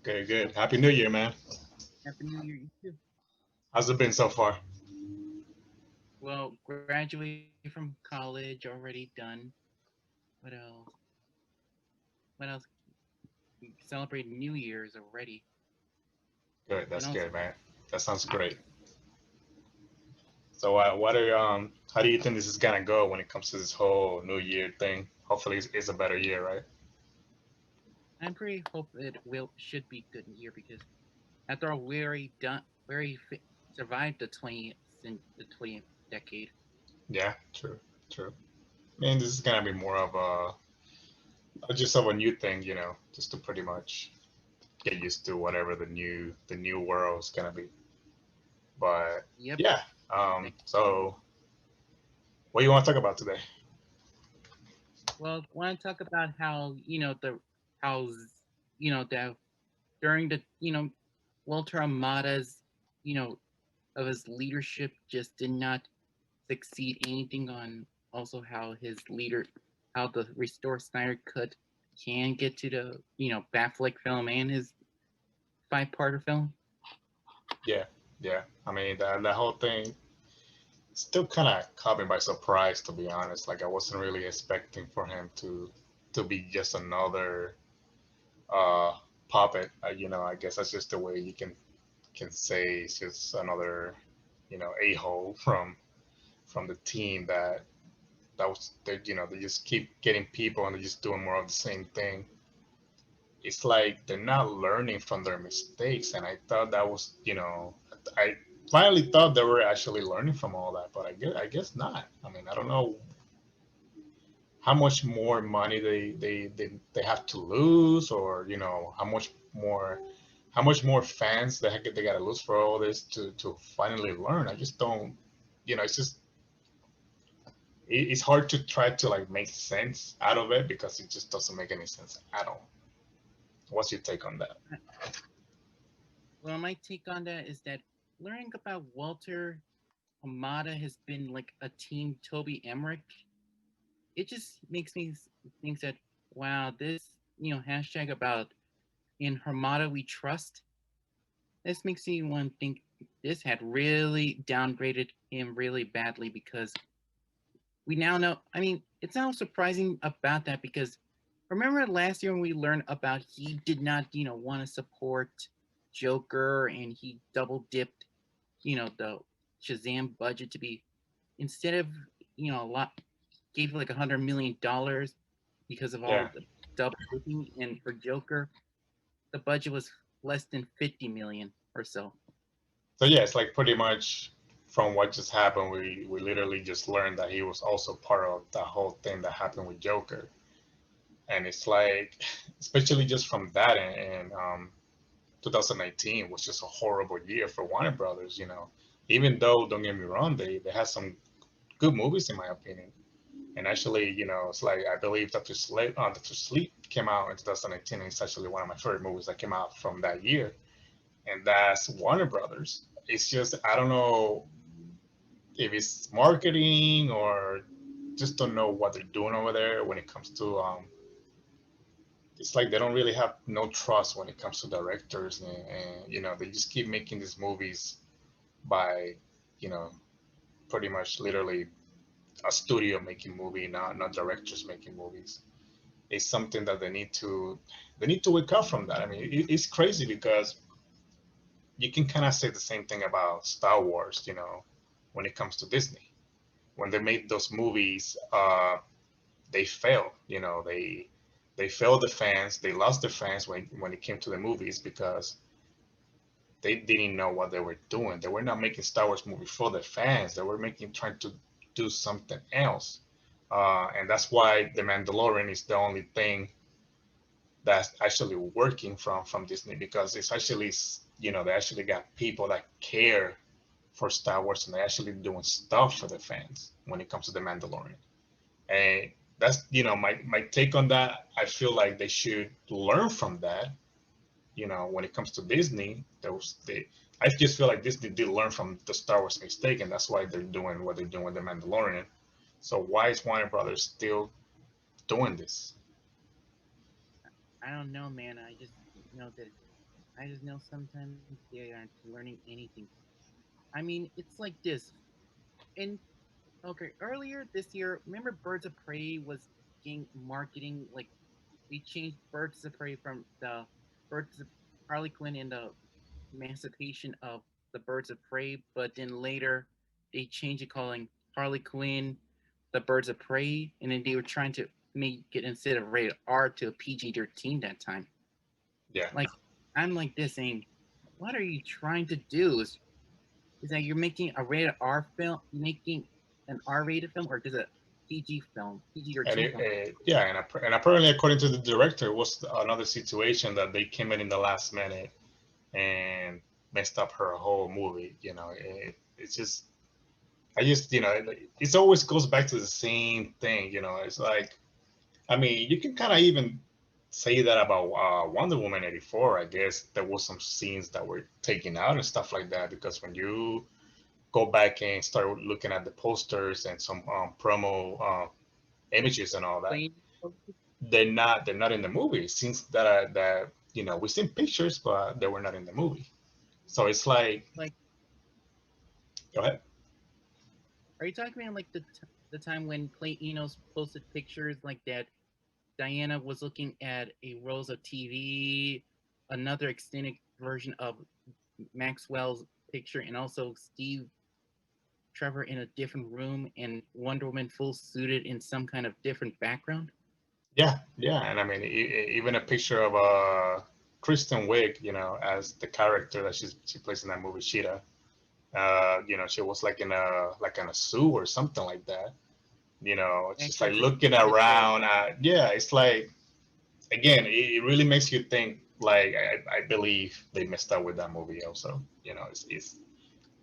Good, good. Happy New Year, man. Happy New Year, you too. How's it been so far? Well, graduated from college, already done. What else? What else? Celebrating New Year's already, Good. and That's also, good, man. That sounds great. So, what are how do you think this is gonna go when it comes to this whole New Year thing? Hopefully, it's a better year, right? I'm pretty hope it will should be good year because after all, we already done, survived the 20th decade. Yeah, true, true. I mean, this is gonna be more of just of a new thing, just to pretty much get used to whatever the new world is gonna be. But Yep. yeah, so what do you want to talk about today? Well, I want to talk about how how that during the Walter Amada's you know of his leadership just did not succeed anything on also how his leader how the restore Snyder cut can get to the Batfleck film and his five-parter film. Yeah, yeah. I mean, that whole thing still kind of caught me by surprise, to be honest. Like I wasn't really expecting for him to be just another uh puppet. I guess that's just the way you can say it's just another a hole from the team that was they just keep getting people and they're just doing more of the same thing. It's like they're not learning from their mistakes, and I thought that was I finally thought they were actually learning from all that, but I guess not. I mean, I don't know how much more money they have to lose, or how much more fans they got to lose for all this to finally learn. I just don't. It's just it's hard to try to like make sense out of it because it just doesn't make any sense at all. What's your take on that? Well, my take on that is that learning about Walter Amada has been like a team Toby Emmerich. It just makes me think that wow, this hashtag about in Hamada we trust. This makes me want to think this had really downgraded him really badly because we now know. I mean, it's not surprising about that because remember last year when we learned about he did not, want to support Joker and he double dipped, the Shazam budget to be instead of, a lot gave like $100 million because of Yeah. all the double dipping, and for Joker the budget was less than 50 million or so. So yeah, it's like pretty much from what just happened, we literally just learned that he was also part of the whole thing that happened with Joker, and it's like, especially just from that, and 2019 was just a horrible year for Warner Brothers. Even though don't get me wrong, they had some good movies in my opinion, and actually, it's like I believe Doctor Sleep came out in 2019, and it's actually one of my favorite movies that came out from that year, and that's Warner Brothers. It's just I don't know if it's marketing or just don't know what they're doing over there when it comes to it's like they don't really have no trust when it comes to directors, and they just keep making these movies by you know pretty much literally a studio making movie, not directors making movies. It's something that they need to wake up from that. I mean, it's crazy because you can kind of say the same thing about Star Wars, when it comes to Disney. When they made those movies, they failed. They failed the fans. They lost the fans when it came to the movies because they didn't know what they were doing. They were not making Star Wars movie for the fans. They were trying to do something else, and that's why The Mandalorian is the only thing that's actually working from Disney because it's actually they actually got people that care for Star Wars and they're actually doing stuff for the fans when it comes to The Mandalorian. And that's my take on that. I feel like they should learn from that. When it comes to Disney, I just feel like Disney did learn from the Star Wars mistake, and that's why they're doing what they're doing with The Mandalorian. So why is Warner Brothers still doing this? I don't know, man. I just know that. I just know sometimes they aren't learning anything. I mean, it's like this. And okay, earlier this year, remember Birds of Prey was getting marketing like they changed Birds of Prey from the Birds of Harley Quinn and the emancipation of the Birds of Prey, but then later they changed it calling Harley Quinn the Birds of Prey, and then they were trying to make it instead of rated R to a PG-13 that time. Yeah. Like I'm like this saying, what are you trying to do? Is that you're making a rated R film, making an R-rated film, or is it PG film, And PG-13 film? yeah, and apparently, according to the director, it was another situation that they came in the last minute and messed up her whole movie. It's just, I just, it always goes back to the same thing. It's like, I mean, you can kind of even say that about Wonder Woman 84. I guess there was some scenes that were taken out and stuff like that because when you go back and start looking at the posters and some promo images and all that, Plain, they're not in the movie. Scenes that we've seen pictures, but they were not in the movie. So it's like, like, go ahead. are you talking about like the time when Clay Enos posted pictures like that? Diana was looking at a rolls of TV, another extended version of Maxwell's picture, and also Steve Trevor in a different room, and Wonder Woman full suited in some kind of different background. Yeah, yeah, and I mean, even a picture of Kristen Wiig, as the character that she plays in that movie, Sheeta. She was like in a zoo or something like that. It's just like Actress is looking beautiful. around. Yeah, it's like, again, it really makes you think. Like, I believe they messed up with that movie also. It's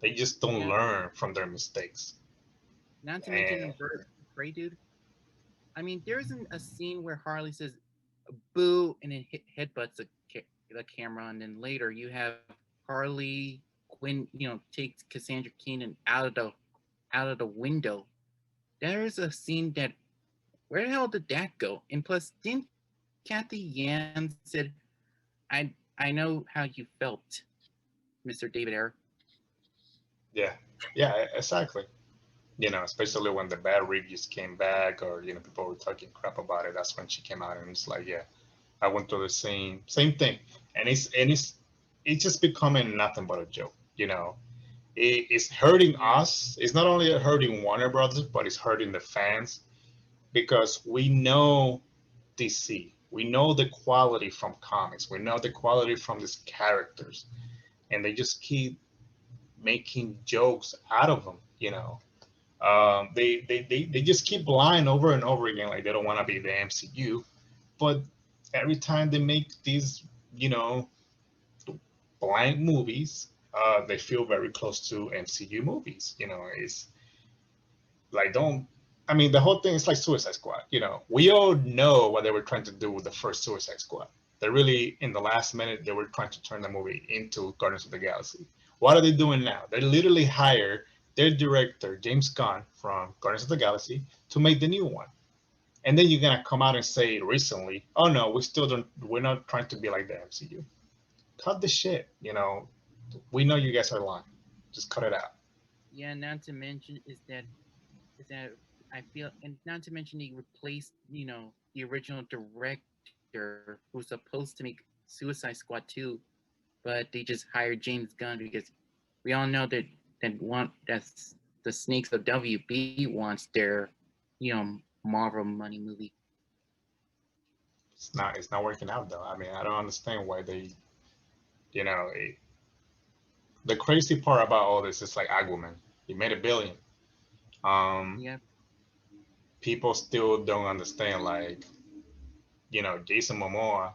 they just don't Yeah, learn from their mistakes. not to mention And in Bird Prey, dude. I mean, there isn't a scene where Harley says "boo" and then headbutts the camera, and then later you have Harley Quinn, takes Cassandra Keenan out of the window. There's a scene that where the hell did that go? And plus, didn't Kathy Yan said, "I know how you felt, Mr. David Ayer." yeah, yeah, exactly. Especially when the bad reviews came back, or people were talking crap about it. That's when she came out and it's like, yeah, I went through the same thing, and it's just becoming nothing but a joke. It's hurting Yeah, us. It's not only hurting Warner Brothers, but it's hurting the fans because we know DC. We know the quality from comics. We know the quality from these characters, and they just keep making jokes out of them. They just keep lying over and over again, like they don't want to be the MCU. But every time they make these, you know, blank movies, they feel very close to MCU movies. It's like, don't. I mean, the whole thing is like Suicide Squad. We all know what they were trying to do with the first Suicide Squad. They really, in the last minute, they were trying to turn the movie into Guardians of the Galaxy. What are they doing now? They literally hire their director, James Gunn, from Guardians of the Galaxy, to make the new one. And then you're gonna come out and say recently, "Oh no, we still don't. We're not trying to be like the MCU." Cut the shit. We know you guys are lying. Just cut it out. yeah. Not to mention is that I feel, and not to mention they replaced, the original director who's supposed to make Suicide Squad 2, but they just hired James Gunn because we all know that's the snakes of WB wants their, Marvel money movie. It's not working out though. I mean, I don't understand why they. You know, it, the crazy part about all this is like Aquaman. He made $1 billion. Um, Yeah, People still don't understand. Like, Jason Momoa,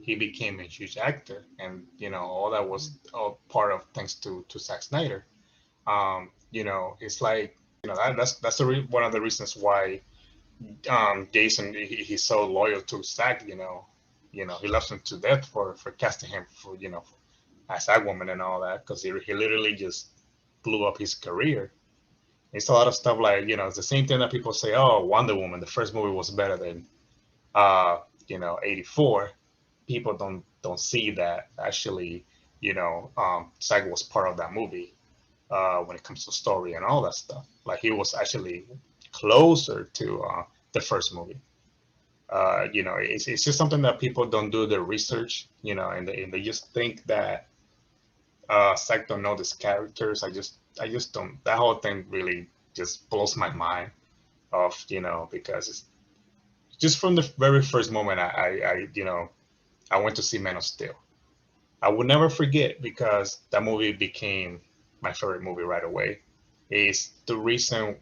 he became a huge actor, and all that was all part of thanks to Zack Snyder. It's like, that's one of the reasons why Jason, he's so loyal to Zack. He loves him to death for casting him for as Aquaman and all that, because he literally just blew up his career. It's a lot of stuff like, it's the same thing that people say, oh, Wonder Woman, the first movie was better than 84. people don't see that actually, Zack was part of that movie when it comes to story and all that stuff. Like he was actually closer to the first movie. It's just something that people don't do the research, and they just think that Zack don't know these characters. I just don't. That whole thing really just blows my mind off, because it's just from the very first moment I went to see Man of Steel. I would never forget because that movie became my favorite movie right away. Is the reason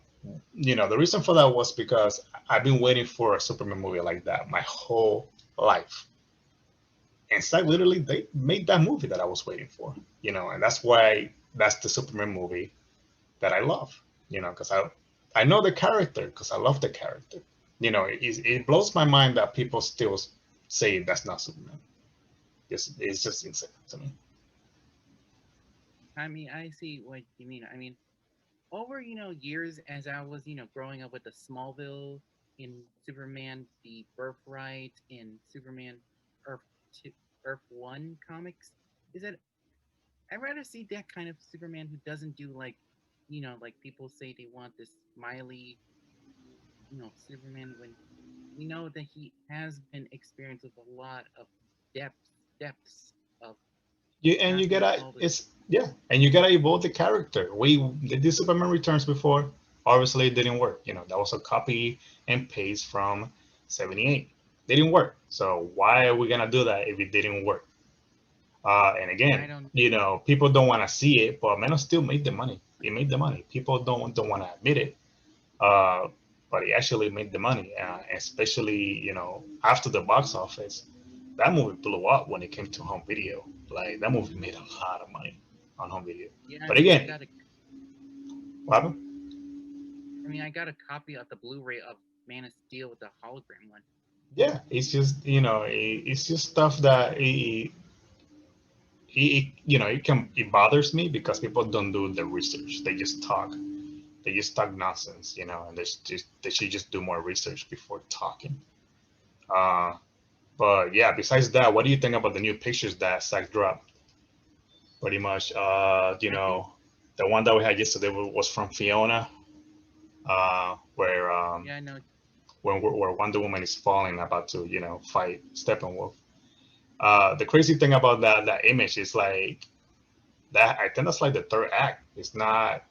for that was because I've been waiting for a Superman movie like that my whole life. And so literally they made that movie that I was waiting for, and that's why that's the Superman movie that I love, because I know the character because I love the character. It blows my mind that people still say that's not Superman. It's just insane to me. I mean, I see what you mean. I mean, over years as I was growing up with the Smallville in Superman, the Birthright in Superman Earth two, Earth One comics, is that I'd rather see that kind of Superman who doesn't do like like people say they want this smiley Superman when we know that he has been experienced with a lot of depths of You and not you being gotta all this. it's yeah, and you gotta evolve the character. We did the Superman Returns before. Obviously, it didn't work. That was a copy and paste from '78. Didn't work. So why are we gonna do that if it didn't work? And I again, don't. people don't want to see it, but Man of Steel made the money. It made the money. People don't want to admit it, uh, but it actually made the money, especially after the box office. That movie blew up when it came to home video. Like that movie made a lot of money on home video. Yeah, I But mean, again, what happened? I got a copy of the Blu-ray of Man of Steel with the hologram one. Yeah, it's just it's just stuff that it bothers me because people don't do the research. They just talk. They just talk nonsense, and they should just do more research before talking. Uh, but yeah, besides that, what do you think about the new pictures that Zach dropped? Pretty much, I think, the one that we had yesterday was from Fiona, where yeah, I know. where Wonder Woman is falling, about to fight Steppenwolf. The crazy thing about that image is like that. I think that's like the third act. It's not.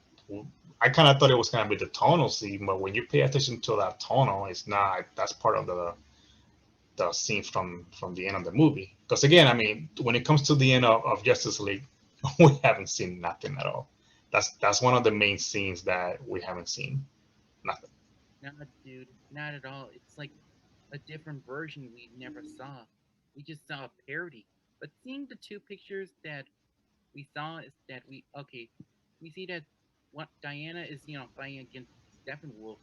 I kind of thought it was gonna be the tonal scene, but when you pay attention to that tonal, it's not. That's part of the scene from the end of the movie. Because again, I mean, when it comes to the end of Justice League, we haven't seen nothing at all. That's one of the main scenes that we haven't seen. Nothing. Not, dude, not at all. It's like a different version we never saw. We just saw a parody. But seeing the two pictures that we saw is that we see that what Diana is fighting against Steppenwolf,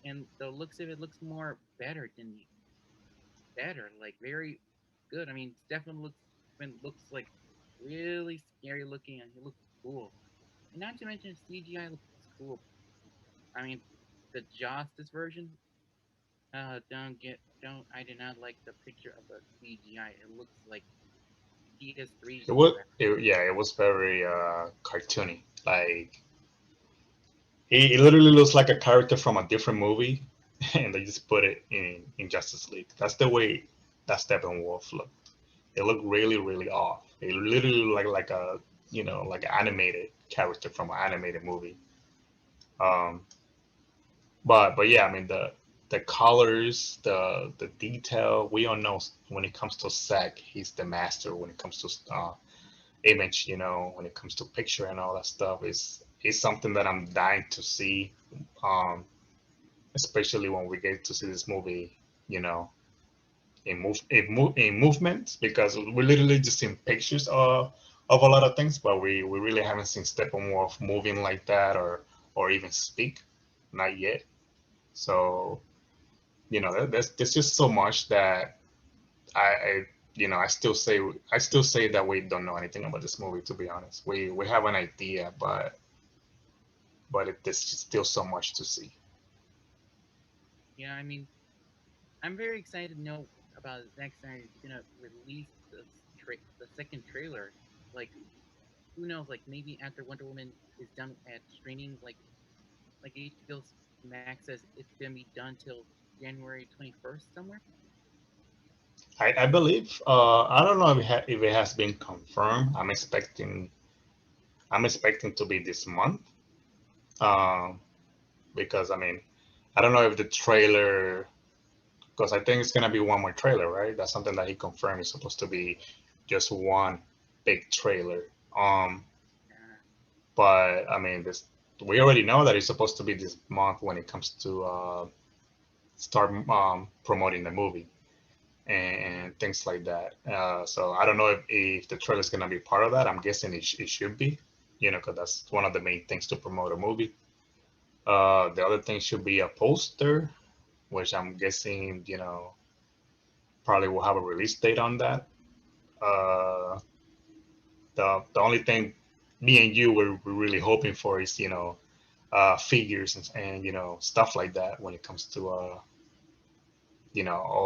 and the looks of it looks more better than better, like very good. I mean, looks like really scary looking, and he looks cool. And not to mention CGI looks cool. I mean, the Justice version. Don't. I did not like the picture of the CGI. It looks like PS3 graphics. Yeah, it was very cartoony. Like it literally looks like a character from a different movie, and they just put it in Justice League. That's the way that Steppenwolf looked. It looked really, really off. It literally looked like a like an animated character from an animated movie. Um, but yeah, I mean the colors, the detail. We all know when it comes to Zack, he's the master. When it comes to image, when it comes to picture and all that stuff, is something that I'm dying to see. Um, Especially when we get to see this movie, you know, in movement, because we literally just seen pictures of a lot of things, but we really haven't seen Steppenwolf moving like that or even speak, not yet. So there's just so much that I still say that we don't know anything about this movie. To be honest, we have an idea, but there's still so much to see. Yeah, I mean, I'm very excited to know about about Zack Snyder is gonna release the second trailer. Like, who knows? Like, maybe after Wonder Woman is done at streaming, like HBO Max says it's gonna be done till January 21st somewhere. I believe. I don't know if it has been confirmed. I'm expecting to be this month. Um, because I mean, I don't know if the trailer, because I think it's gonna be one more trailer, right? That's something that he confirmed. It's supposed to be just one big trailer. Um, Uh, but I mean, this we already know that it's supposed to be this month when it comes to start promoting the movie and things like that. So I don't know if the trailer is gonna be part of that. I'm guessing it should be, because that's one of the main things to promote a movie. The other thing should be a poster, which I'm guessing, probably will have a release date on that. Uh, the only thing me and you were really hoping for is, figures and stuff like that when it comes to all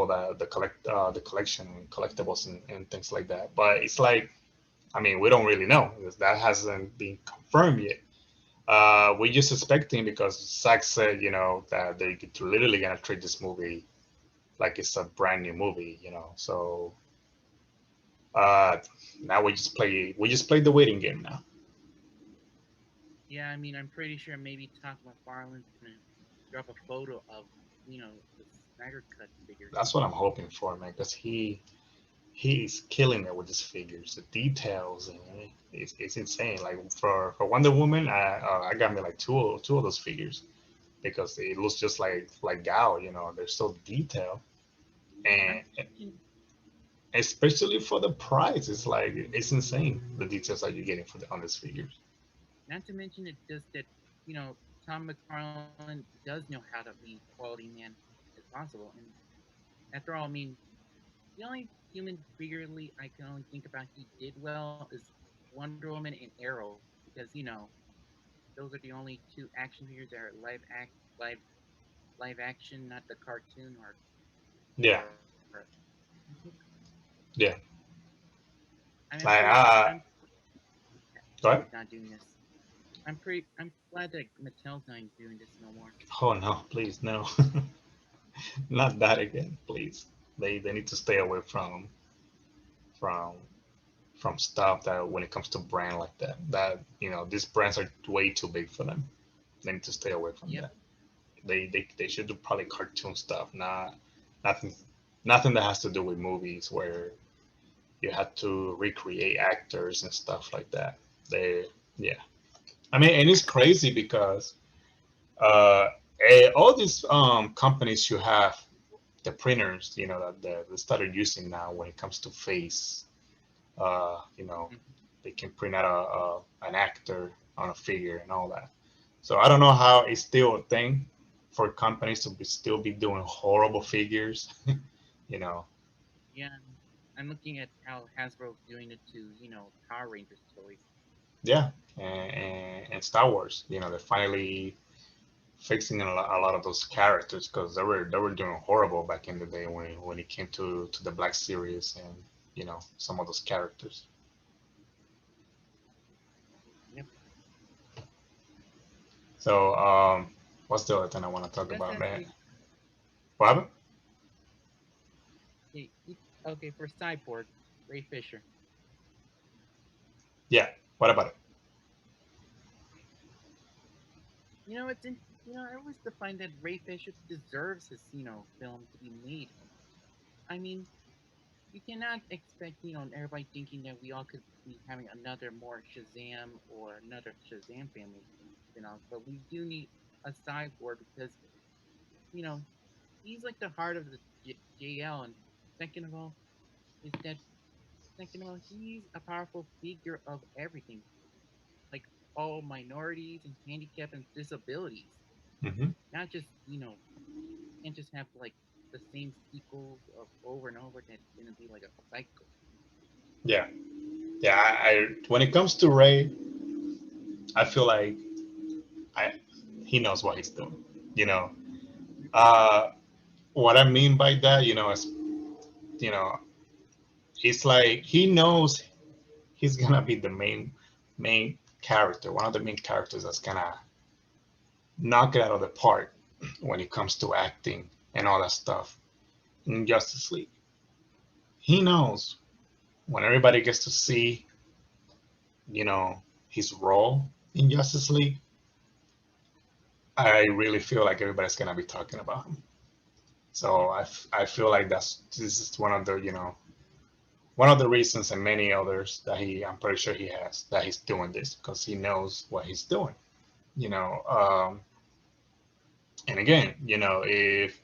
the collection and collectibles and things like that. But it's like, I mean, we don't really know because that hasn't been confirmed yet. We're just expecting because Zach said, that they're literally gonna treat this movie like it's a brand new movie, So uh, now we just play the waiting game now. yeah, I mean, I'm pretty sure maybe Todd McFarlane's gonna drop a photo of the Snyder Cut figures. That's what I'm hoping for, man, because he's killing it with his figures, the details, and it's insane. Like for Wonder Woman, I got me like two of those figures because it looks just like Gal, they're so detailed, Not and to mention, especially for the price, it's like it's insane the details that you're getting on these figures. not to mention it just that you know Tom McFarlane does know how to be quality man as possible, and after all, I mean, the only human figuratively I can only think about he did well is Wonder Woman and Arrow because those are the only two action figures that are live action, not the cartoon Yeah, or yeah. I'm Like pretty I'm go he's ahead. not doing this. I'm glad that Mattel's not doing this no more. Oh no, please no, not that again, please. They need to stay away from from stuff that when it comes to brand like that these brands are way too big for them. They need to stay away from Yep. that. They should do probably cartoon stuff, not nothing nothing that has to do with movies where you had to recreate actors and stuff like that. They Yeah. I mean, and it's crazy because uh all these companies should have the printers, that they started using now when it comes to face. Uh, you know, Mhm. they can print out an actor on a figure and all that. So I don't know how it's still a thing for companies to still be doing horrible figures. you know, Yeah, I'm looking at how Hasbro's doing it to Power Rangers toys. yeah, and Star Wars. They're finally fixing a lot of those characters because they were doing horrible back in the day when it came to the Black Series and some of those characters. Yep. So what's the other thing I want to talk Just about, as man? we What happened? okay for Cyborg, Ray Fisher. Yeah. What about it? It's in, I always find that Ray Fisher deserves his film to be made. I mean, you cannot expect everybody thinking that we all could be having another more Shazam or another Shazam family spin-off, but we do need a Cyborg because you know he's like the heart of the JL, and second of all is that second of all he's a powerful figure of everything, like all minorities and handicap and disabilities. Hmm. Not just can't just have like the same sequels of over and over. That's gonna be like a cycle. Yeah. Yeah. When it comes to Ray, I feel like I he knows what he's doing. You know. Uh, what I mean by that, is you know, it's like he knows he's gonna be the main character, one of the main characters that's gonna knock it out of the park when it comes to acting and all that stuff in Justice League. He knows when everybody gets to see, you know, his role in Justice League, I really feel like everybody's gonna be talking about him. So I feel like this is one of the one of the reasons and many others that I'm pretty sure he has that he's doing this because he knows what he's doing. You know, and again, if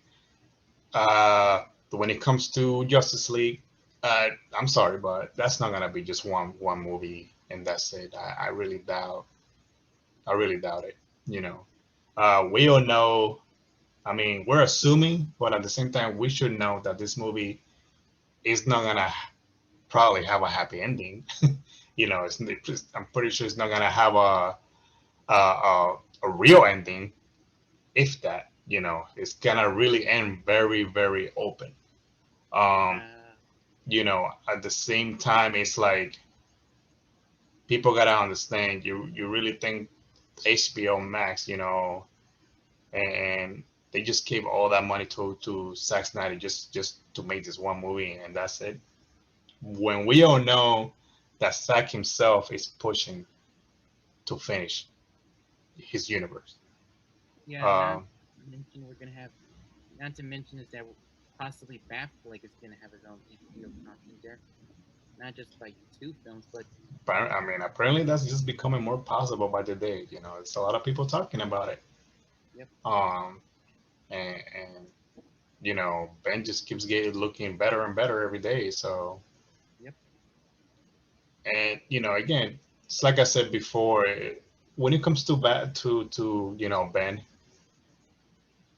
when it comes to Justice League, I'm sorry, but that's not gonna be just one movie and that's it. I really doubt it. You know, we all know. I mean, we're assuming, but at the same time, we should know that this movie is not gonna probably have a happy ending. I'm pretty sure it's not gonna have a real ending, if that. It's gonna really end very very open. Um, Uh, at the same time, it's like people gotta understand. You really think HBO Max, and they just gave all that money to Zack Snyder just to make this one movie and that's it. When we all know that Zack himself is pushing to finish his universe. yeah, not Um, mention we're gonna have. Not to mention is that possibly Batfleck is gonna have his own HBO content there, not just like two films, but but I mean, apparently that's just becoming more possible by the day. It's a lot of people talking about it. yep, Um, and Ben just keeps getting looking better and better every day. So, yep, and again, it's like I said before, when it comes to Ben,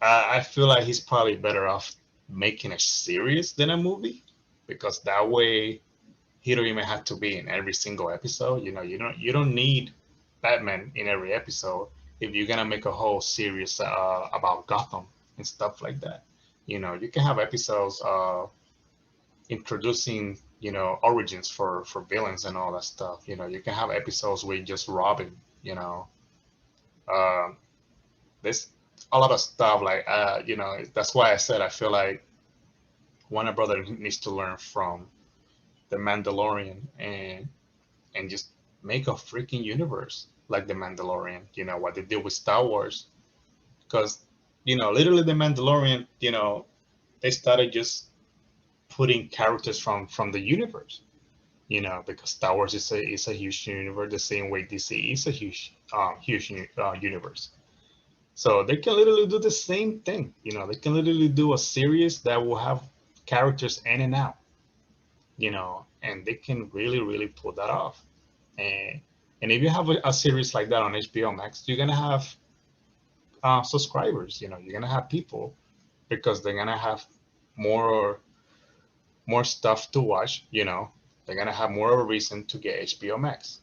I feel like he's probably better off making a series than a movie because that way he don't even have to be in every single episode. You don't need Batman in every episode if you're gonna make a whole series about Gotham and stuff like that. You can have episodes introducing origins for villains and all that stuff. You can have episodes where you just Robin. Um, there's a lot of stuff like that's why I said I feel like Warner Brother needs to learn from the Mandalorian and just make a freaking universe like the Mandalorian. What they did with Star Wars, because literally the Mandalorian. They started just putting characters from the universe. Because Star Wars is a huge universe, the same way DC is a huge universe. So they can literally do the same thing. They can literally do a series that will have characters in and out. And they can really really pull that off. And and if you have a series like that on HBO Max, you're gonna have subscribers. You're gonna have people because they're gonna have more more stuff to watch. They're gonna have more of a reason to get HBO Max.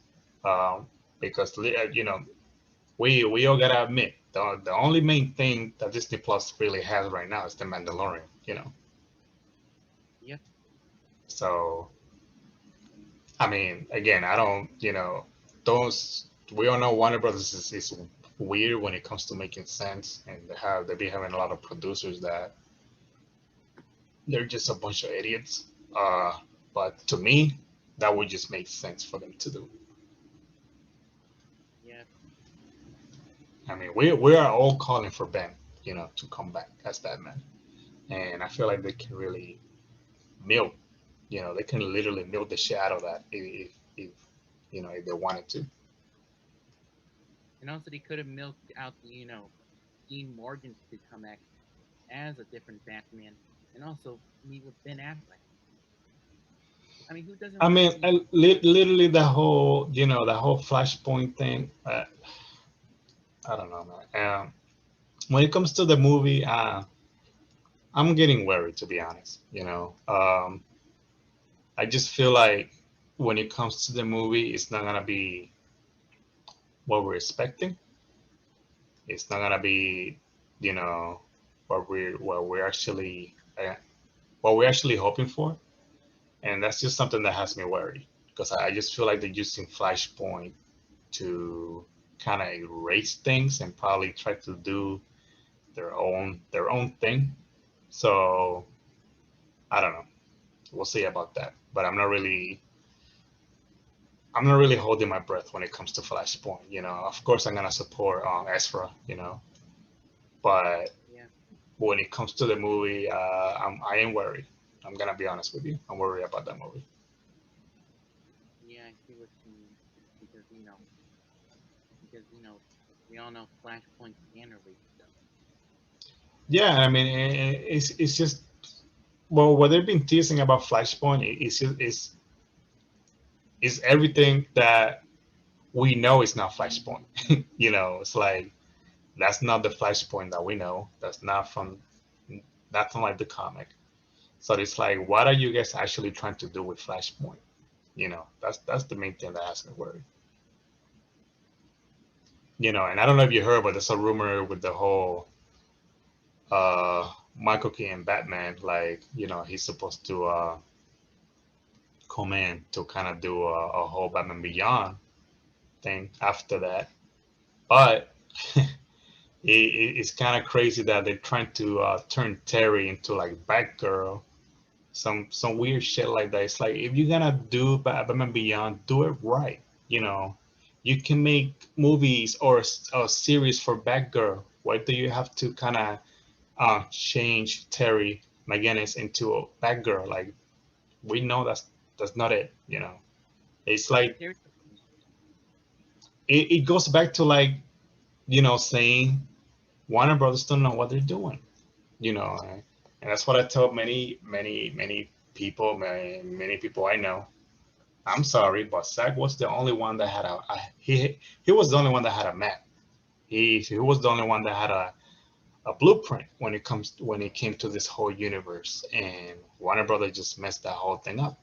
Because we all gotta admit the only main thing that Disney Plus really has right now is the Mandalorian. yep, So I mean, again, I don't, those we all know Warner Brothers is weird when it comes to making sense, and they be having a lot of producers that they're just a bunch of idiots. But to me, that would just make sense for them to do. yep, I mean, we are all calling for Ben, to come back as that man, and I feel like they can really milk, they can literally milk the shit out of that if if they wanted to. and also they could have milked out Dean Morgan to come back as a different Batman, and also meet with Ben Affleck. I mean, who doesn't I want to mean, see? literally the whole, the whole Flashpoint thing. I don't know, man. When it comes to the movie, I'm getting worried to be honest. I just feel like when it comes to the movie, it's not gonna be what we're expecting. It's not gonna be, you know, what we're actually hoping for. and that's just something that has me worried because I just feel like they're using Flashpoint to kind of erase things and probably try to do their own thing. So I don't know. We'll see about that. But I'm not really holding my breath when it comes to Flashpoint. Of course I'm gonna support Ezra. But Yeah, when it comes to the movie, I am worried. I'm gonna be honest with you. I'm worried about that movie. yeah, I see what you mean. Because because we all know Flashpoint can erase stuff. Yeah, I mean, it's just well, what they've been teasing about Flashpoint is everything that we know is not Flashpoint. It's like that's not the Flashpoint that we know. That's not like the comic. So it's like, what are you guys actually trying to do with Flashpoint? That's the main thing that has me worried. And I don't know if you heard, but there's a rumor with the whole Michael Keaton Batman, like, he's supposed to come in to kind of do a whole Batman Beyond thing after that. But it's kind of crazy that they're trying to turn Terry into like Batgirl, some weird shit like that. It's like if you're gonna do Batman Beyond, do it right. You know, you can make movies or a series for Batgirl. Why do you have to kind of change Terry McGinnis into a Batgirl? Like we know that's not it. It's like There's it goes back to like saying Warner Brothers don't know what they're doing. And that's what I tell many people, many people I know. I'm sorry, but Zach was the only one that had he was the only one that had a map. He was the only one that had a blueprint when it came to this whole universe, and Warner Brothers just messed that whole thing up.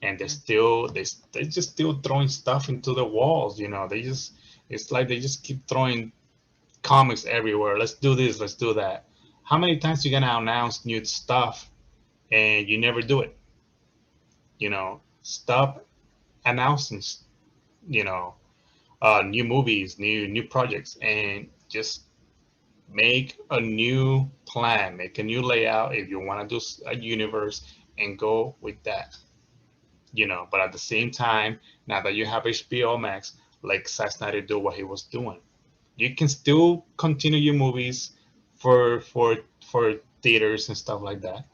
And mm, they just still throwing stuff into the walls. It's like they just keep throwing comics everywhere. Let's do this, let's do that. How many times you gonna announce new stuff and you never do it? Stop announcing, you know, new movies, new projects, and just make a new plan, make a new layout if you want to do a universe and go with that. But at the same time, now that you have HBO Max, like Zack Snyder do what he was doing, you can still continue your movies for theaters and stuff like that.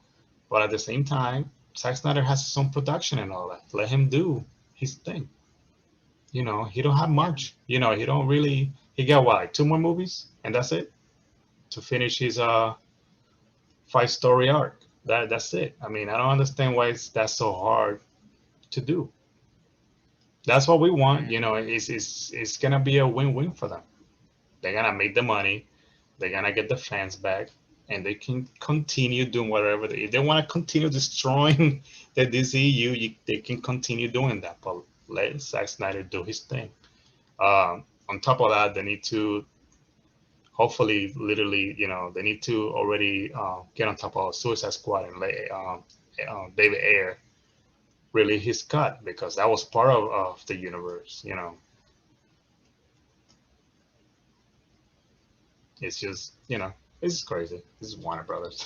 But at the same time, Zack Snyder has his own production and all that. Let him do his thing. He don't have yeah, much. He don't really. He got what, like two more movies, and that's it to finish his 5 story arc. That's it. I mean, I don't understand why that's so hard to do. That's what we want. yeah, It's gonna be a win-win for them. They're gonna make the money. They're gonna get the fans back, and they can continue doing whatever if they want to continue destroying the DCU. They can continue doing that, but let Zack Snyder do his thing. On top of that, they need to hopefully, literally, they need to already get on top of Suicide Squad and let David Ayer really his cut because that was part of the universe. It's just it's crazy. This is Warner Brothers.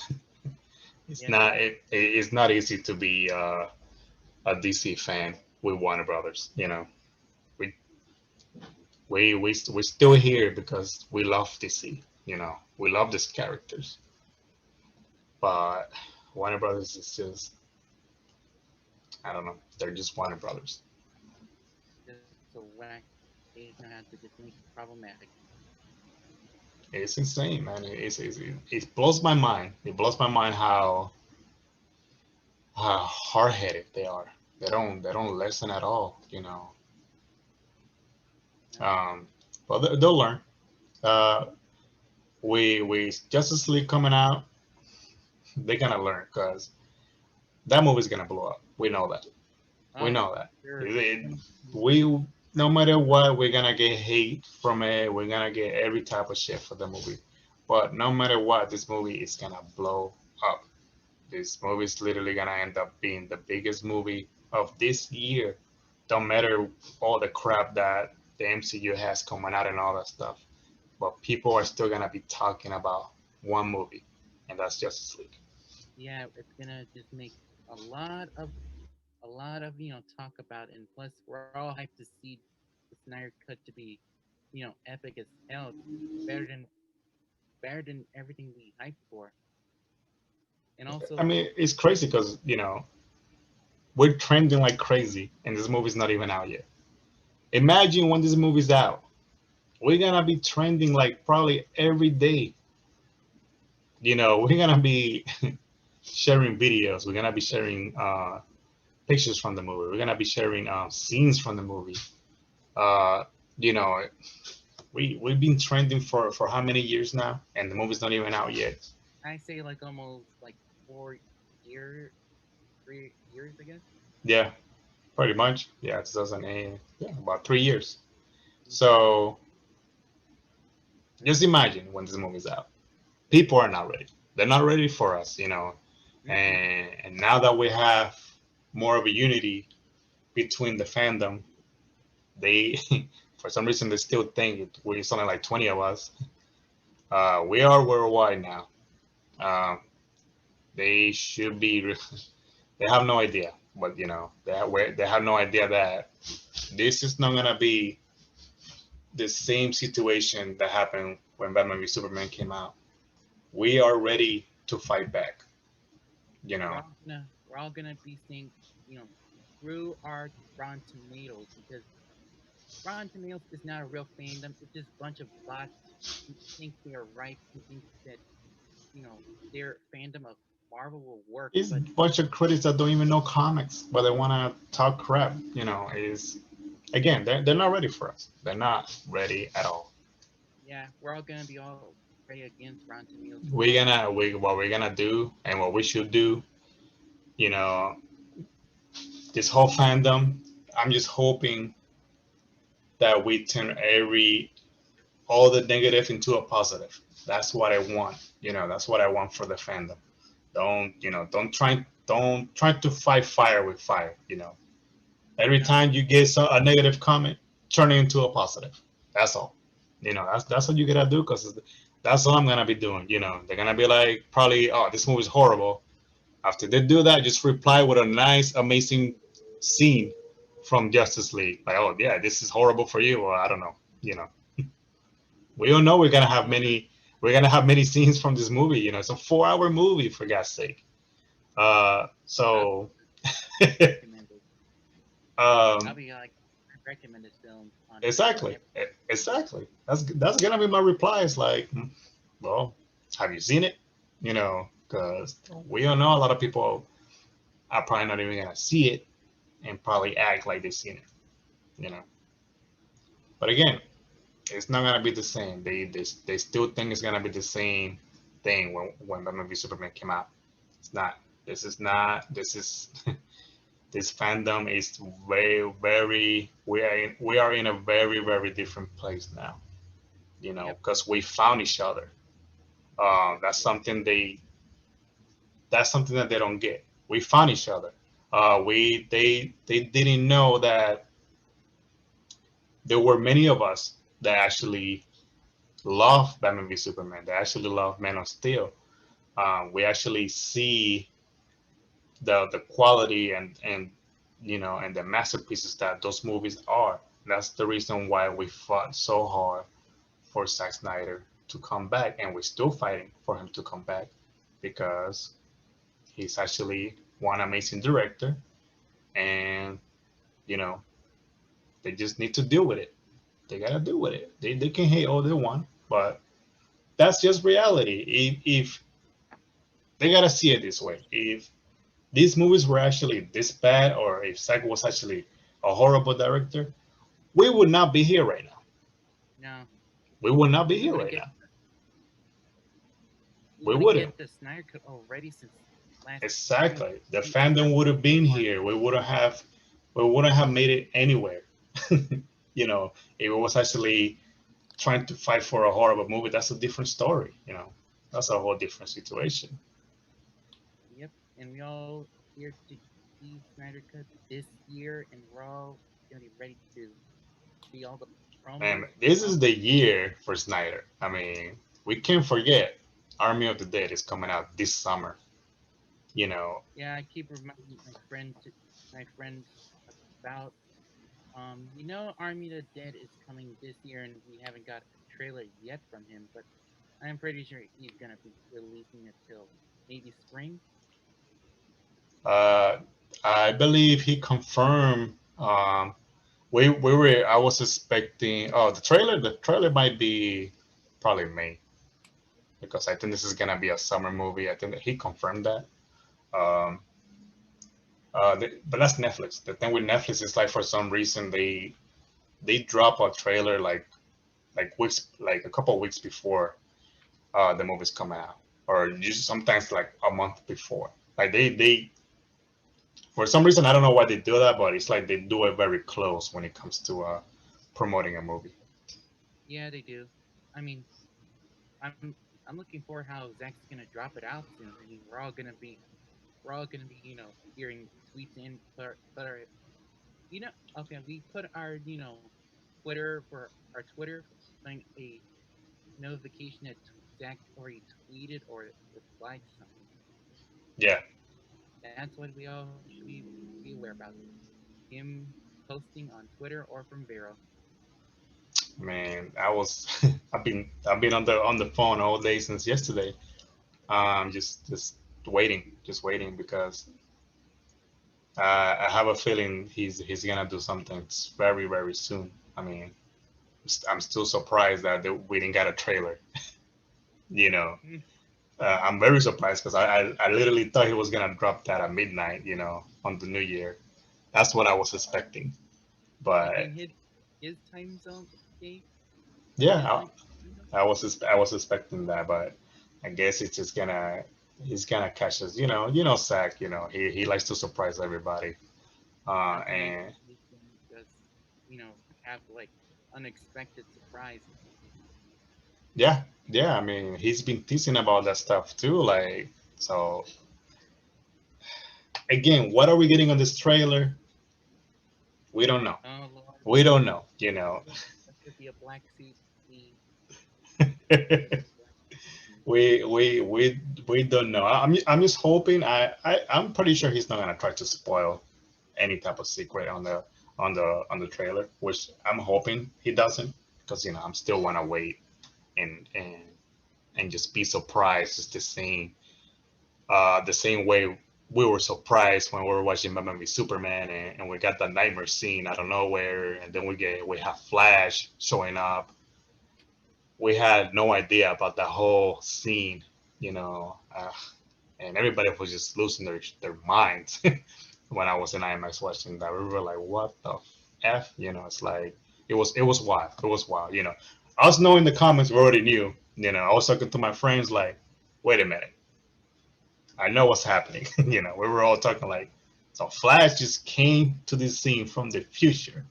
It's yeah. not it's not easy to be a DC fan with Warner Brothers. We we're still here because we love DC. We love these characters, but Warner Brothers is just I don't know. They're just Warner Brothers. Just a whack. They know how to just make it problematic. It's insane, man. It blows my mind. It blows my mind how hard headed they are. They don't listen at all. No, Um, but they'll learn. Uh, we Justice League coming out. They're gonna learn because that movie's gonna blow up. We know that. We oh, know that. sure. We no matter what, we're gonna get hate from it. We're gonna get every type of shit for the movie. But no matter what, this movie is gonna blow up. This movie is literally gonna end up being the biggest movie of this year. Don't matter all the crap that the MCU has coming out and all that stuff, but people are still gonna be talking about one movie, and that's Justice League. Yeah, it's gonna just make a lot of talk about, and plus we're all hyped to see the Snyder cut to be epic as hell, better than everything we hyped for. And I also, mean, it's crazy because we're trending like crazy, and this movie's not even out yet. Imagine when this movie's out, we're gonna be trending like probably every day. We're gonna be sharing videos. We're gonna be sharing pictures from the movie. We're gonna be sharing scenes from the movie. Uh, you know, we've been trending for how many years now, and the movie's not even out yet. I say like almost like 4 year 3 years, I guess. Yeah, pretty much. Yeah, 2008. Yeah, about 3 years. Hmm. So just imagine when this movie's out. People are not ready. They're not ready for us. Mm-mm. And now that we have more of a unity between the fandom, they for some reason they still think we're only like 20 of us. We are worldwide now. Um, they should be. They have no idea, but they have no idea that this is not gonna be the same situation that happened when Batman v Superman came out. We are ready to fight back. You know, We're all gonna be seeing you know through our Rotten Tomatoes, because Rotten Tomatoes is not a real fandom. It's just a bunch of bots who think they are right, who think that their fandom of Marvel will work. it's a But bunch of critics that don't even know comics, but they want to talk crap. Is again, they're not ready for us. They're not ready at all. yeah, we're all gonna be all pray against Rotten Tomatoes. We're all We're gonna gonna we what we're gonna do and what we should do. You know, this whole fandom. I'm just hoping that we turn all the negative into a positive. That's what I want. That's what I want for the fandom. Don't try to fight fire with fire. Every no, time you get a negative comment, turn it into a positive. That's all. That's what you gotta do because that's all I'm gonna be doing. They're gonna be like probably, oh, this movie's horrible. After they do that, just reply with a nice, amazing scene from Justice League. Like, oh yeah, this is horrible for you, or I don't know. You know, we all know we're gonna have many scenes from this movie. It's a 4-hour movie for God's sake. I'll So recommend it. I'll um, be like recommended film on exactly, every. exactly. That's gonna be my reply. It's like, well, have you seen it? Because we all know a lot of people are probably not even gonna see it and probably act like they've seen it. You know, but again, it's not gonna be the same. They still think it's gonna be the same thing when Batman v Superman came out. It's not. This is not. This is this fandom is very. We are in a very different place now. Yep. Because we found each other. That's something that they don't get. We found each other. They didn't know that there were many of us that actually love Batman v Superman. They actually love Man of Steel. We actually see the quality and the masterpieces that those movies are. That's the reason why we fought so hard for Zack Snyder to come back, and we're still fighting for him to come back because he's actually one amazing director, and you know they just need to deal with it. They gotta deal with it. They can hate all they want, but that's just reality. If they gotta see it this way, if these movies were actually this bad, or if Zack was actually a horrible director, we would not be here right now. No, We would not be we here would have right get now. we We would have wouldn't. get the Snyder cut already since last spring. Exactly. The We would have fandom would have been more. here. We wouldn't have made it anywhere. If it was actually trying to fight for a horrible movie, that's a different story. That's a whole different situation. Yep. and we all here to see Snyder Cut this year, and we're all gonna be ready to see all the And promos. this How, is the year for Snyder. I mean, we can't forget Army of the Dead is coming out this summer. You know, yeah, I keep reminding my friend about Army of the Dead is coming this year, and we haven't got a trailer yet from him, but I'm pretty sure he's gonna be releasing it till maybe spring. uh, I believe he confirmed. We were. I was expecting. Oh, the trailer. The trailer might be probably May because I think this is gonna be a summer movie. I think that he confirmed that. Um, but that's Netflix. The thing with Netflix is like for some reason they drop a trailer like weeks like a couple of weeks before the movie's coming out, or just sometimes like a month before. Like they for some reason I don't know why they do that, but it's like they do it very close when it comes to promoting a movie. Yeah, they do. I mean, I'm I'm looking for how Zach's gonna drop it out soon. I mean, we're all gonna be hearing tweets in put our okay, we put our Twitter for our Twitter saying a notification that Zach already tweeted or replied to something. Yeah, That's what we all should be aware about. Him posting on Twitter or from Vero. man, I was I've been on the phone all day since yesterday. Just waiting because I have a feeling he's gonna do something very soon. I mean, I'm still surprised that we didn't get a trailer. You know, I'm very surprised because I literally thought he was gonna drop that at midnight. On the New Year. That's what I was expecting. In But his time zone, okay, in his yeah, time zone. I was expecting that, but I guess it's just gonna he's gonna catch us. Zach. He likes to surprise everybody. Not to mention And he's going to just have like unexpected surprises. yeah, yeah. I mean, he's been teasing about that stuff too. Like, so again, what are we getting on this trailer? We don't know. Oh Lord, We don't know. You know. that could be a black suit scene. Black suit. we don't know. I'm just hoping. I'm pretty sure he's not gonna try to spoil any type of secret on the trailer, which I'm hoping he doesn't, because I'm still wanna wait and just be surprised, just the same way we were surprised when we were watching Batman v Superman, and we got the nightmare scene out of nowhere, and then we have Flash showing up. We had no idea about the whole scene, you know, uh, and everybody was just losing their minds when I was in IMAX watching that. We were like, "What the f?" It's like it was wild. It was wild. Us knowing the comments, we already knew. I was talking to my friends like, "Wait a minute, I know what's happening." We were all talking like, "So Flash just came to this scene from the future.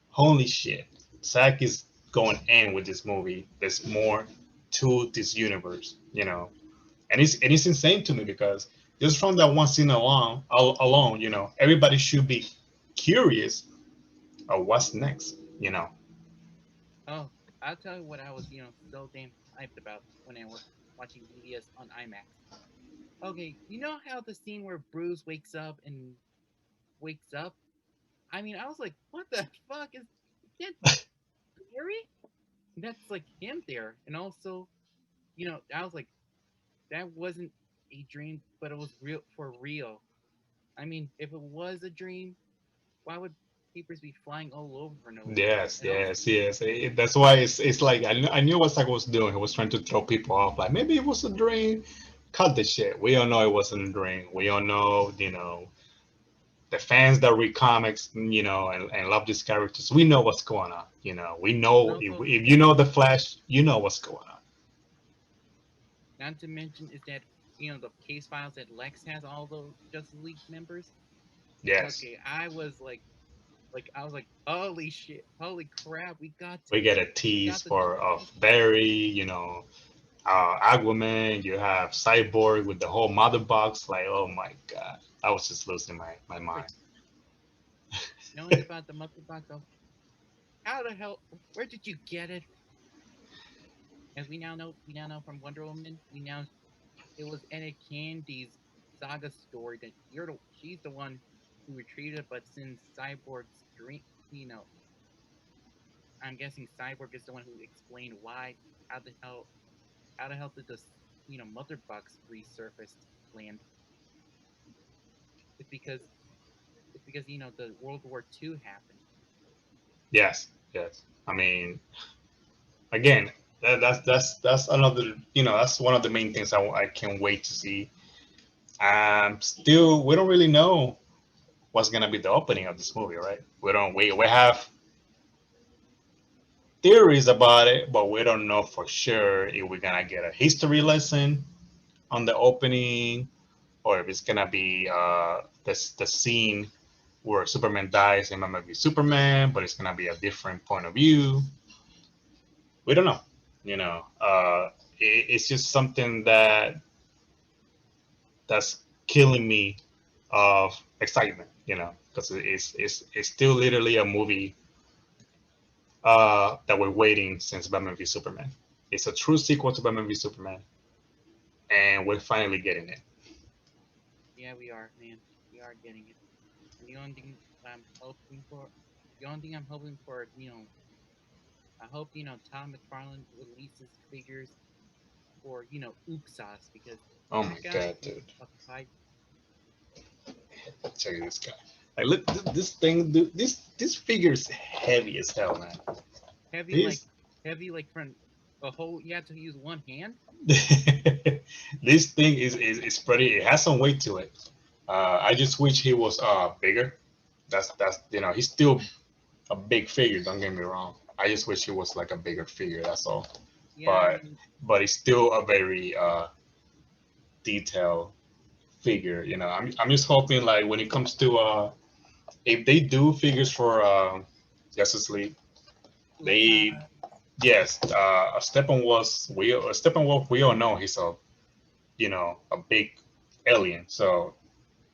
Holy shit. Zack is going in with this movie. There's more to this universe, And it's insane to me because just from that one scene alone, everybody should be curious of what's next. Oh, I'll tell you what I was so damn hyped about when I was watching BVS on IMAX. Okay, you know how the scene where Bruce wakes up? I mean, I was like, what the fuck is that Barry? That's like him there, and also I was like, that wasn't a dream, but it was real for real. I mean, if it was a dream, why would papers be flying all over for no reason? Yes, And also, yes, yes. That's why it's like I knew what Zack was doing. He was trying to throw people off. Like maybe it was a dream. Cut the shit. We all know it wasn't a dream. We all know, the fans that read comics, and love these characters. We know what's going on. We and know if, also, if you know the Flash, you know what's going on. not to mention is that the case files that Lex has all the Justice League members. Yes. Okay, I was like, holy shit, holy crap, We get a we got tease the for of Justice. Barry. Aquaman, you have Cyborg with the whole mother box. Like, oh my god, I was just losing my Wait, mind. knowing about the mother box, how the hell? Where did you get it? As we now know from Wonder Woman, we now it was Anna Candy's saga story that she's the one who retrieved it, but since Cyborg's dream, you know, I'm guessing Cyborg is the one who explained why, how the hell, how the hell did this, mother box resurface land? It's because the World War II happened. Yes, yes. I mean, again, that's another. That's one of the main things I can't wait to see. Still, we don't really know what's gonna be the opening of this movie, right? We have theories about it, but we don't know for sure if we're gonna get a history lesson on the opening, or if it's gonna be the scene where Superman dies and it might be Superman, but it's gonna be a different point of view. We don't know. It's just something that's killing me of excitement. Because it's still literally a movie that we're waiting since Batman v Superman. It's a true sequel to Batman v Superman, and we're finally getting it. Yeah, we are, man. We are getting it. And I'm hoping for, the only thing I'm hoping for, I hope Tom McFarlane releases figures for Uxas because Oh that my guy god, is dude! a fight. Check this guy. Like, look, this thing, dude, this figure is heavy as hell, man. Heavy like This heavy like from a whole. You have to use one hand. this thing is pretty. It has some weight to it. I just wish he was bigger. That's he's still a big figure. Don't get me wrong. I just wish he was like a bigger figure. That's all. Yeah, I But mean, but he's still a very detailed figure. I'm just hoping like when it comes to if they do figures for Justice League, Uxas. they yes, Steppenwolf we all know he's a big alien. So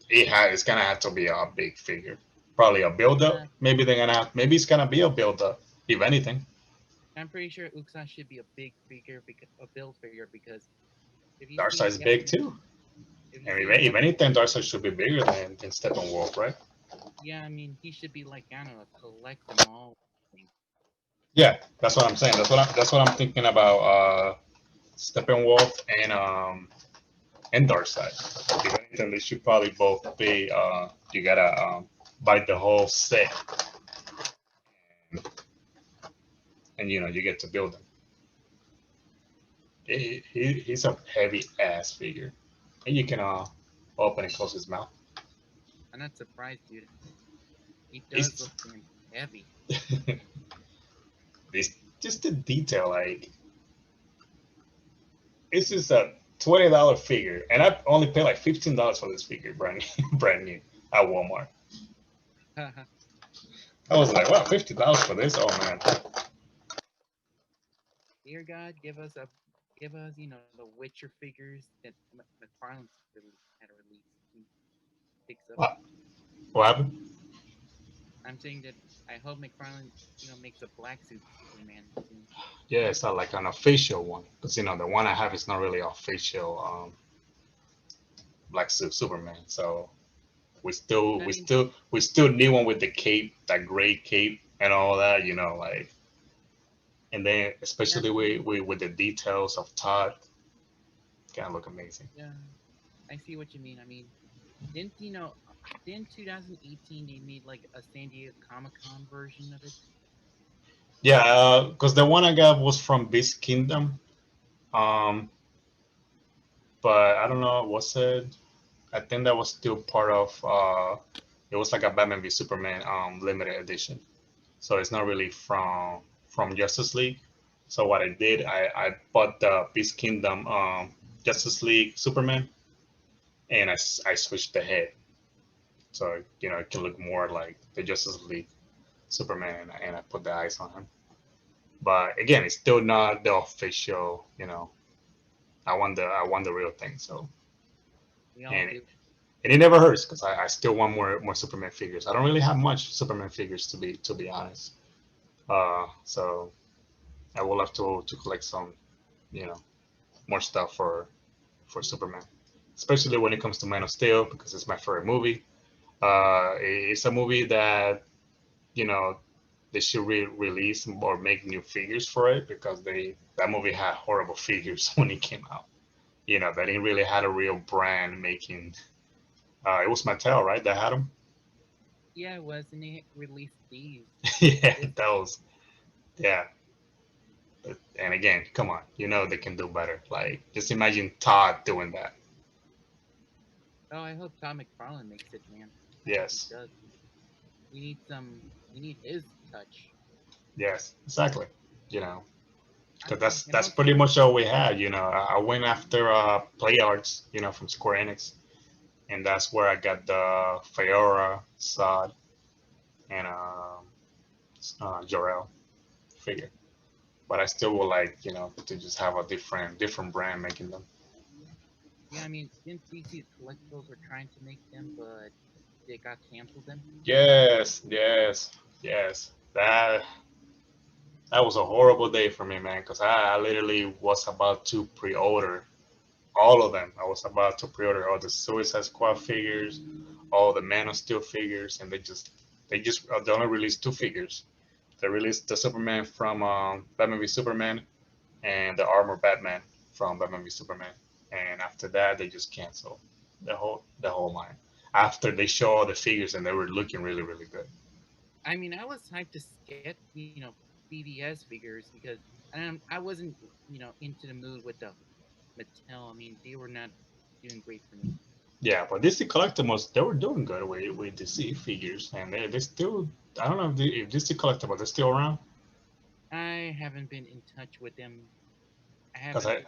it's gonna have to be a big figure. Probably a build up. Uh, Maybe it's gonna be a build up, if anything. I'm pretty sure Uxas should be a big figure, because a build figure, because if you see Darkseid's big too. if you And see if Weapon, anything, Darkseid should be bigger than Steppenwolf, right? yeah, I mean he should be like, I don't know, collect them all thing. Yeah, that's what I'm saying. That's what I'm thinking about Steppenwolf and Darkseid. If anything, they should probably both be you gotta buy the whole set and you get to build them. He's a heavy ass figure, and you can open and close his mouth. I'm not surprised, dude. He does It's look damn heavy. this just the detail. Like it's just a $20 figure, and I only paid like $15 for this figure, brand brand new at Walmart. I was like, wow, $50 for this? Oh man. Dear God, give us, the Witcher figures that McFarlane's had released. Picks up. What, what happened? I'm saying that I hope McFarlane, makes a black suit Superman soon. Yeah, it's not like an official one, because the one I have is not really official Black Suit Superman. So we still I we mean, still we still need one with the cape, that gray cape and all that, like, and then yeah, especially with the details of Todd, gonna look amazing. yeah, I see what you mean. I mean, didn't you know? Didn't 2018 they made like a San Diego Comic Con version of it? Yeah, because the one I got was from Beast Kingdom, um, but I don't know what's it. I think that was still part of. It was like a Batman v Superman limited edition, so it's not really from Justice League. So what I did, I bought the Beast Kingdom Justice League Superman, and I switched the head, so it can look more like the Justice League Superman, and I put the eyes on him. But again, it's still not the official, I want the real thing. So We all and do. and it never hurts because I still want more Superman figures. I don't really have much Superman figures to be honest. So I will have to collect some, you know, more stuff for Superman, especially when it comes to Man of Steel because it's my favorite movie. It's a movie that you know they should release or make new figures for it because that movie had horrible figures when it came out. They didn't really had a real brand making. It was Mattel, right? That had them. Yeah, wasn't it released these Yeah, this that was yeah. And again, come on, they can do better. Like just imagine Todd doing that. Oh, I hope Tom McFarlane makes it, man. I hope he Yes, does. We need some. We need his touch. yes, exactly. You know, because that's And that's also, pretty much all we had. I went after Play Arts, from Square Enix, and that's where I got the Fiora, Sod, and Jorel figure. But I still would like, to just have a different brand making them. yeah, I mean, didn't DC Collectibles were trying to make them, but they got canceled them. Yes, yes, yes. That was a horrible day for me, man, because I literally was about to pre-order all of them. I was about to pre-order all the Suicide Squad figures, all the Man of Steel figures, and they only released two figures. They released the Superman from Batman v Superman and the Armor Batman from Batman v Superman. And after that, they just canceled the whole line. After they show all the figures and they were looking really really good. I mean, I was hyped to get BVS figures because I wasn't into the mood with the Mattel. I mean, they were not doing great for me. Yeah, but DC Collectibles they were doing good with DC figures, and they still. I don't know if DC Collectibles they're still around I haven't been in touch with them. I because haven't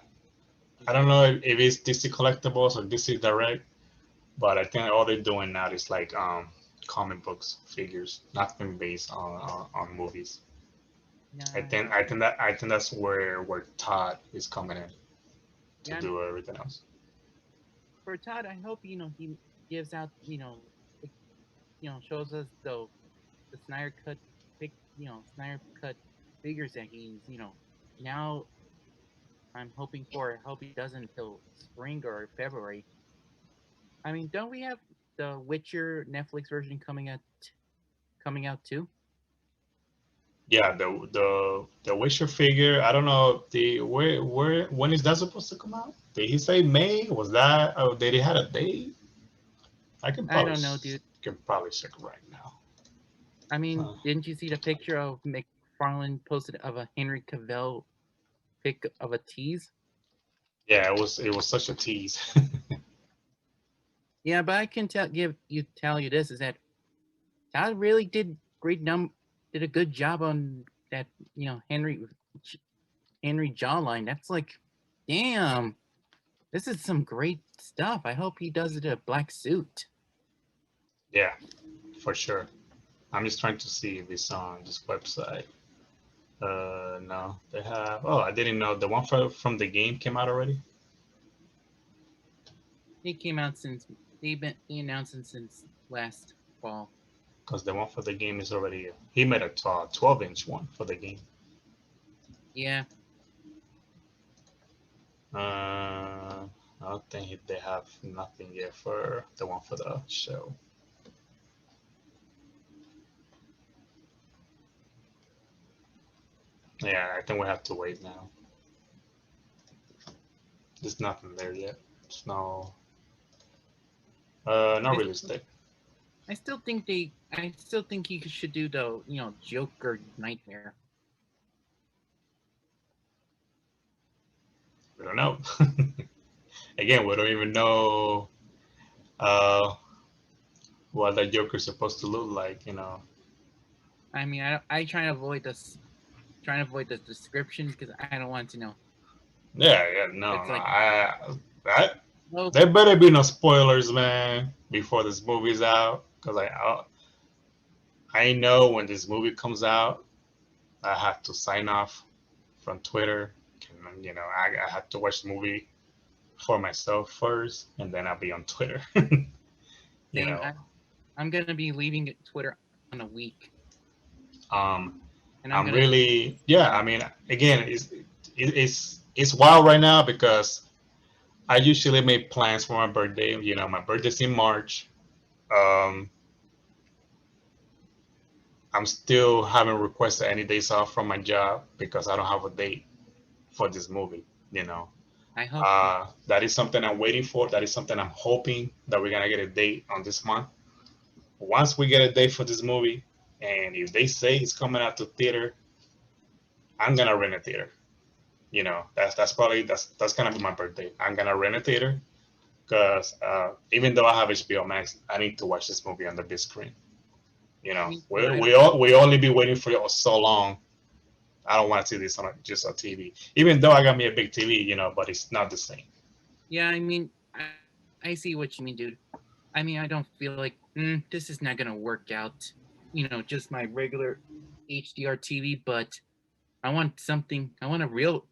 I don't know interacted. if it's DC Collectibles or DC Direct, but I think all they're doing now is like comic books figures, nothing based on movies. No, I I think haven't. I think that I think that's where Todd is coming in to Yeah, do everything else. for Todd, I hope he gives out like, shows us the Snyder cut Snyder cut figures that he's now I'm hoping for. I hope he doesn't until spring or February. I mean, don't we have the Witcher Netflix version coming out too? Yeah, the Witcher figure. I don't know the where when is that supposed to come out? Did he say May? Was that? Oh, did he had a date? I can I probably don't know, dude. check it right now. I mean, Huh. didn't you see the picture of McFarlane posted of a Henry Cavill pic of a tease? Yeah, it was such a tease. Yeah, but I can tell you this is that Todd really did a good job on that Henry jawline. That's like, damn, this is some great stuff. I hope he does it a black suit. Yeah, for sure. I'm just trying to see if it's on this website. No, they have. Oh, I didn't know the one from the game came out already. He came out since he announced it since last fall. Because the one for the game is already. He made a 12-inch one for the game. Yeah, I don't think they have nothing yet for the one for the show. Yeah, I think we have to wait now. There's nothing there yet. There's no I release date. I still think he should do the Joker Nightmare. We don't know. Again, we don't even know uh, what the Joker's supposed to look like. I mean, I trying to avoid the description because I don't want to know. Yeah, yeah, no, It's no. like, I well, there better be no spoilers, man, before this movie's out. Cause I know when this movie comes out, I have to sign off from Twitter. And, I have to watch the movie for myself first, and then I'll be on Twitter. you Same. know, I'm gonna be leaving Twitter on a week, um, and I'm I'm gonna do really, yeah. something. I mean, again, it's wild right now because I usually make plans for my birthday. My birthday's in March. Um, I'm still haven't requested any days off from my job because I don't have a date for this movie. You know, I hope that is something I'm waiting for. That is something I'm hoping that we're gonna get a date on this month. Once we get a date for this movie, and if they say it's coming out to theater, I'm gonna rent a theater. That's probably that's gonna be my birthday. I'm gonna rent a theater because even though I have HBO Max, I need to watch this movie on the big screen. me too. We I we don't. all we only be waiting for it so long. I don't want to see this on just a TV. Even though I got me a big TV, but it's not the same. Yeah, I mean, I see what you mean, dude. I mean, I don't feel like this is not gonna work out. Just my regular HDR TV, but I want something. I want a real.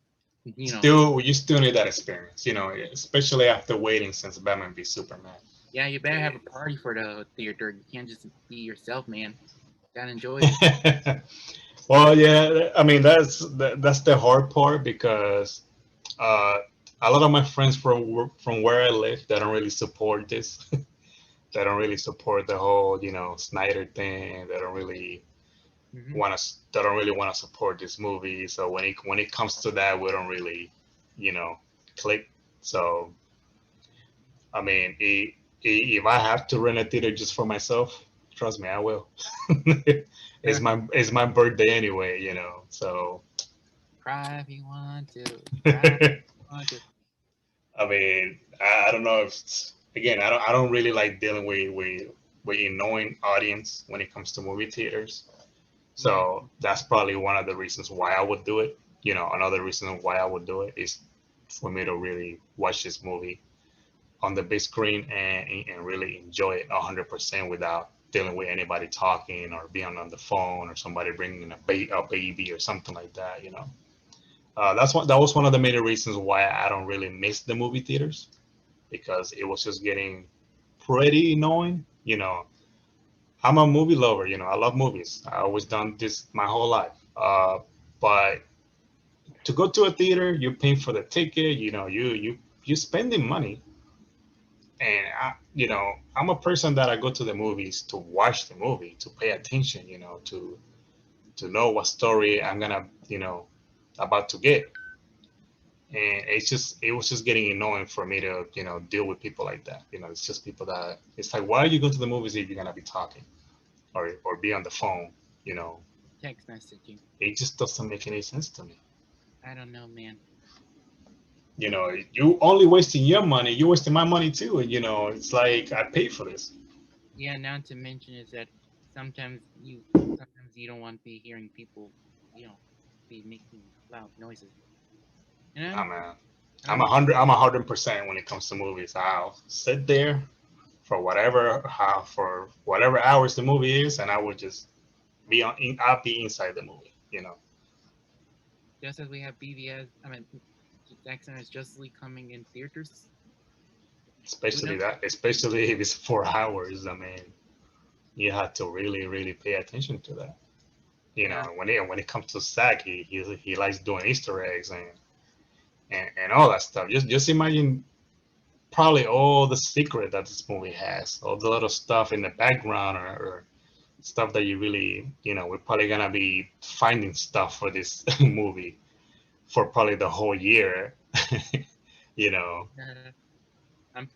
You know, You still need that experience, especially after waiting since Batman v Superman. yeah. You better have a party for the theater. You can't just be yourself, man. Gotta enjoy. Well, yeah, I mean that's the hard part because uh, a lot of my friends from where I live, they don't really support this. They don't really support the whole Snyder thing. Hmm. They don't really want to support this movie. So when it comes to that, we don't really you know click. So I mean, if I have to rent a theater just for myself, trust me, I will. It's my birthday anyway, So Cry if you want to. Cry if I you want to. mean, I don't know if again, I don't really like dealing with annoying audience when it comes to movie theaters. Yeah. So that's probably one of the reasons why I would do it. Another reason why I would do it is for me to really watch this movie on the big screen and really enjoy it 100% without dealing with anybody talking or being on the phone or somebody bringing a baby or something like that. That was one of the main reasons why I don't really miss the movie theaters because it was just getting pretty annoying. I'm a movie lover. I love movies. I always done this my whole life. But to go to a theater, you're paying for the ticket. You spending money, and I'm a person that I go to the movies to watch the movie, to pay attention, to know what story I'm gonna, about to get. And it was just getting annoying for me to, deal with people like that. It's just people that it's like, why are you going to the movies if you're gonna be talking or be on the phone? You know, Text messaging. it just doesn't make any sense to me. I don't know, man. You only wasting your money, you wasting my money too, and it's like I paid for this. Yeah, not to mention is that sometimes you don't want to be hearing people, you know, be making loud noises. And I'm a, I'm a big I'm 100% when it comes to movies. I'll sit there for whatever hours the movie is, and I will just I'll be inside the movie. just as we have BVS. I mean, Zack Snyder's Justice League coming in theaters. Who Especially knows? that, especially if it's 4 hours. I mean, you have to really, really pay attention to that. Yeah, When it comes to Zack, he likes doing Easter eggs and all that stuff. Just imagine probably all the secret that this movie has, all the little stuff in the background or stuff that you really, we're probably gonna be finding stuff for this movie for probably the whole year. you know, I'm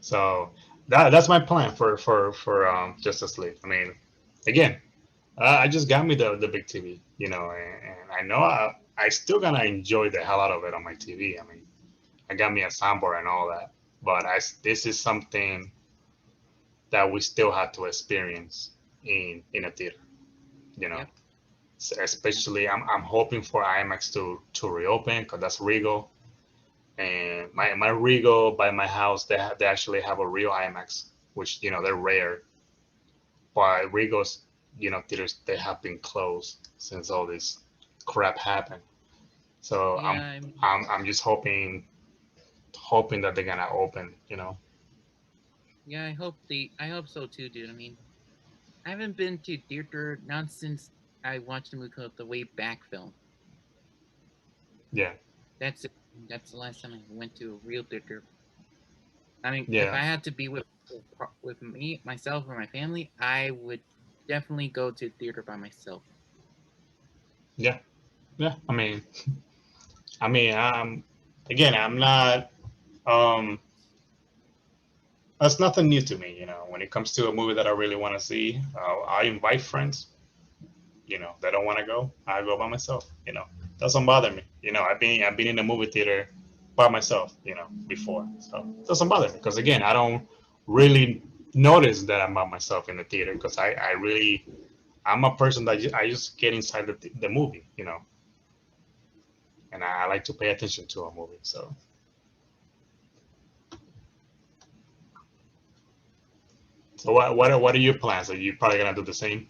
so that's my plan for Justice League. I mean, again, I just got me the big TV, and I know I still gonna enjoy the hell out of it on my TV. I mean, I got me a soundboard and all that, but this is something that we still have to experience in a theater. You know, yep. especially I'm hoping for IMAX to reopen because that's Regal, and my Regal by my house they actually have a real IMAX, which they're rare. But Regal's theaters they have been closed since all this crap happened. So Yeah, I mean, I'm just hoping that they're gonna open, you know. yeah, I hope so too, dude. I mean, I haven't been to theater not since I watched a movie called The Way Back film. Yeah, That's it. That's the last time I went to a real theater. I mean, if yeah, I had to be with me, myself, or my family, I would definitely go to theater by myself. yeah, yeah. I mean, again, I'm not. Um, that's nothing new to me, you know. When it comes to a movie that I really want to see, I invite friends. You know, they don't want to go, I go by myself. You know, doesn't bother me. You know, I've been in a movie theater by myself. You know, before, so it doesn't bother me because again, I don't really notice that I'm by myself in the theater because I really I'm a person that I just get inside the movie. You know, and I like to pay attention to a movie. So what are your plans? Are you probably gonna do the same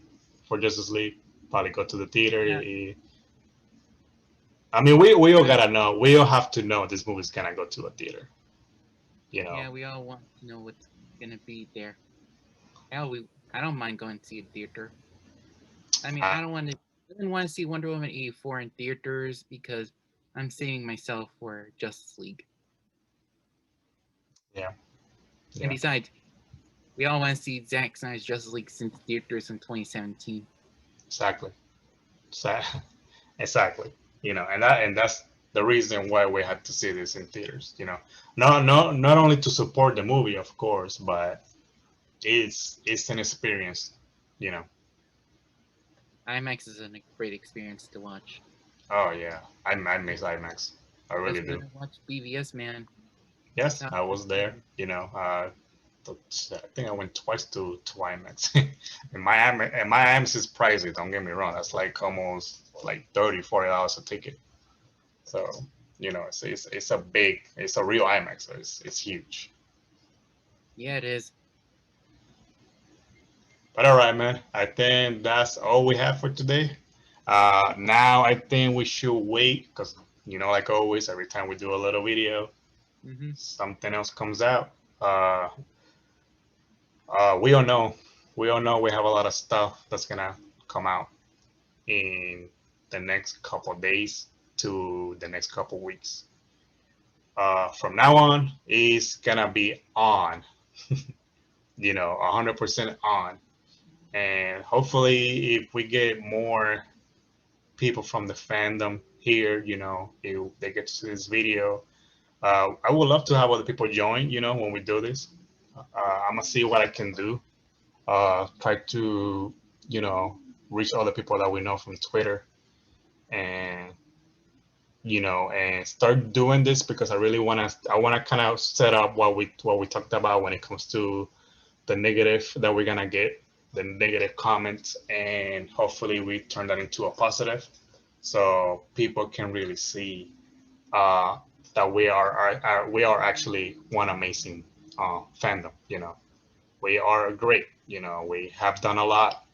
for Justice League? Probably go to the theater. Yeah, I mean, we all yeah, gotta know. We all have to know this movie's gonna go to a theater. You know. yeah. We all want to know what's gonna be there. Hell, I don't mind going to see a theater. I mean, Uh, I didn't want to see Wonder Woman 84 in theaters because I'm saving myself for Justice League. yeah, And yeah, besides, we all want to see Zack Snyder's Justice League since theaters in 2017. exactly, exactly. You know, and that's the reason why we had to see this in theaters. You know, not only to support the movie, of course, but it's an experience. You know. IMAX is a great experience to watch. Oh yeah, I miss IMAX. I really Plus, do. when I watch BVS, man, that's Yes, how. I was there. You know, I think I went twice to IMAX. And my IMAX is pricey. Don't get me wrong. That's like almost like 30, $40 a ticket. So you know, it's a real IMAX. So it's huge. Yeah, it is. But all right, man. I think that's all we have for today. Now I think we should wait because you know, like always, every time we do a little video, Hmm. something else comes out. Uh, we all know, we have a lot of stuff that's gonna come out in the next couple of days to the next couple of weeks. From now on, it's gonna be on, you know, 100% on. And hopefully, if we get more people from the fandom here, you know, if they get to see this video, I would love to have other people join, you know, when we do this. I'm gonna see what I can do. Try to, you know, reach other people that we know from Twitter and and start doing this because I want to kind of set up what we talked about when it comes to the negative that we're gonna get, the negative comments, and hopefully we turn that into a positive, so people can really see uh, that we are actually one amazing fandom. You know, we are great. You know, we have done a lot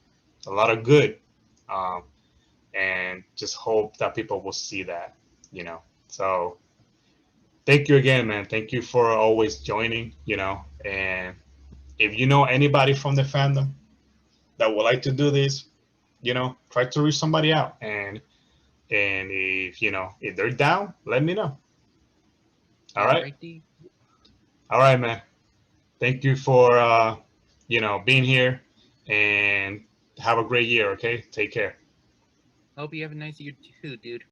of good, um, and just hope that people will see that. You know, so thank you again, man. Thank you for always joining. You know, and if you know anybody from the fandom that would like to do this, you know, try to reach somebody out, and if you know if they're down, let me know. All All right, righty. all right, man. Thank you for being here, and have a great year. Okay, take care. Hope you have a nice year too, dude.